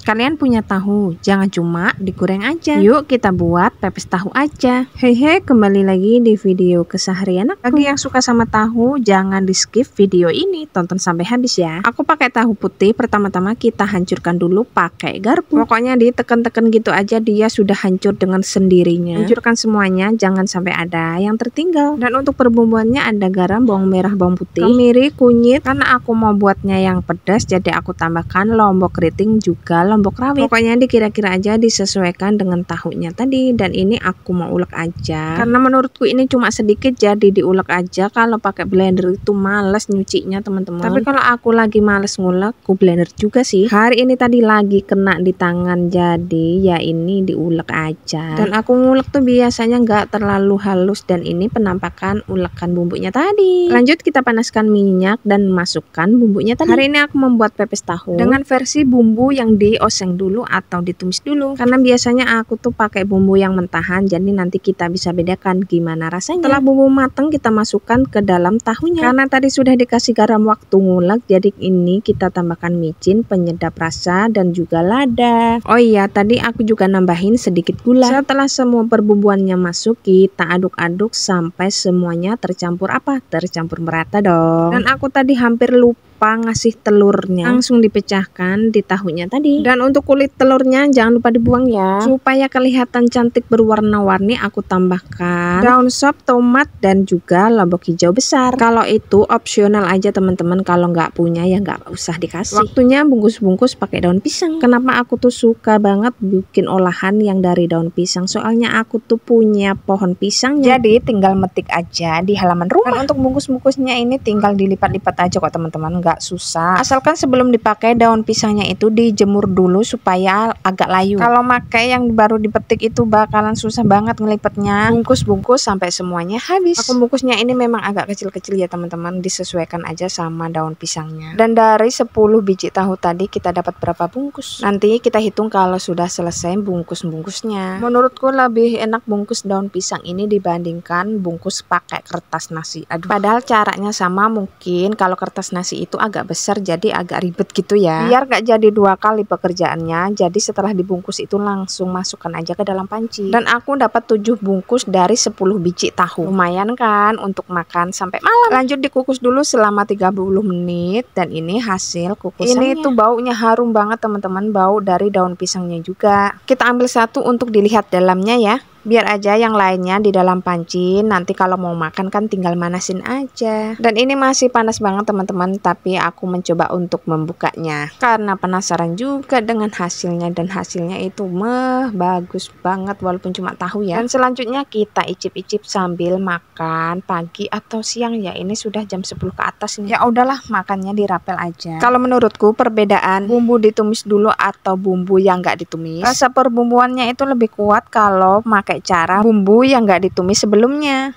Kalian punya tahu, jangan cuma digoreng aja. Yuk kita buat pepes tahu aja. Hehe, kembali lagi di video keseharian aku. Bagi yang suka sama tahu, jangan di skip video ini, tonton sampai habis ya. Aku pakai tahu putih, pertama-tama kita hancurkan dulu pakai garpu. Pokoknya ditekan-tekan gitu aja, dia sudah hancur dengan sendirinya. Hancurkan semuanya, jangan sampai ada yang tertinggal. Dan untuk perbumbuannya ada garam, bawang merah, bawang putih, kemiri, kunyit. Karena aku mau buatnya yang pedas, jadi aku tambahkan lombok keriting juga lombok rawit. Pokoknya dikira-kira aja, disesuaikan dengan tahunya tadi. Dan ini aku mau ulek aja, karena menurutku ini cuma sedikit, jadi diulek aja. Kalau pakai blender itu males nyucinya teman-teman. Tapi kalau aku lagi males ngulek, aku blender juga sih. Hari ini tadi lagi kena di tangan, jadi ya ini diulek aja. Dan aku ngulek tuh biasanya nggak terlalu halus, dan ini penampakan ulekan bumbunya tadi. Lanjut kita panaskan minyak dan masukkan bumbunya tadi. Hari ini aku membuat pepes tahu dengan versi bumbu yang dioseng dulu atau ditumis dulu, karena biasanya aku tuh pakai bumbu yang mentahan, jadi nanti kita bisa bedakan gimana rasanya. Setelah bumbu matang, kita masukkan ke dalam tahunya. Karena tadi sudah dikasih garam waktu ngulek, jadi ini kita tambahkan micin, penyedap rasa, dan juga lada. Oh iya, tadi aku juga nambahin sedikit gula. Setelah semua perbumbuannya masuk, kita aduk-aduk sampai semuanya tercampur tercampur merata dong. Dan aku tadi hampir lupa ngasih telurnya, langsung dipecahkan di tahunya tadi. Dan untuk kulit telurnya jangan lupa dibuang ya, supaya kelihatan cantik berwarna-warni. Aku tambahkan daun sop, tomat, dan juga lombok hijau besar. Kalau itu opsional aja teman-teman, kalau nggak punya ya nggak usah dikasih. Waktunya bungkus-bungkus pakai daun pisang. Kenapa aku tuh suka banget bikin olahan yang dari daun pisang? Soalnya aku tuh punya pohon pisang, jadi tinggal metik aja di halaman rumah. Dan untuk bungkus-bungkusnya ini tinggal dilipat-lipat aja kok teman-teman, nggak susah. Asalkan sebelum dipakai daun pisangnya itu dijemur dulu supaya agak layu. Kalau pakai yang baru dipetik itu bakalan susah banget ngelipetnya. Bungkus-bungkus sampai semuanya habis. Aku bungkusnya ini memang agak kecil-kecil ya teman-teman, disesuaikan aja sama daun pisangnya. Dan dari 10 biji tahu tadi kita dapat berapa bungkus? Nanti kita hitung kalau sudah selesai bungkus-bungkusnya. Menurutku lebih enak bungkus daun pisang ini dibandingkan bungkus pakai kertas nasi. Aduh, padahal caranya sama, mungkin kalau kertas nasi itu agak besar, jadi agak ribet gitu ya. Biar gak jadi 2 kali pekerjaannya, jadi setelah dibungkus itu langsung masukkan aja ke dalam panci. Dan aku dapat 7 bungkus dari 10 biji tahu. Lumayan kan untuk makan sampai malam. Lanjut dikukus dulu selama 30 menit, dan ini hasil kukusannya. Ini tuh baunya harum banget teman-teman, bau dari daun pisangnya juga. Kita ambil satu untuk dilihat dalamnya ya, biar aja yang lainnya di dalam panci. Nanti kalau mau makan kan tinggal manasin aja. Dan ini masih panas banget teman-teman, tapi aku mencoba untuk membukanya karena penasaran juga dengan hasilnya. Dan hasilnya itu bagus banget walaupun cuma tahu ya. Dan selanjutnya kita icip-icip sambil makan pagi atau siang ya. Ini sudah jam 10 ke atas nih. Ya udahlah, makannya dirapel aja. Kalau menurutku perbedaan bumbu ditumis dulu atau bumbu yang nggak ditumis, rasa perbumbuannya itu lebih kuat kalau pakai cara bumbu yang nggak ditumis sebelumnya.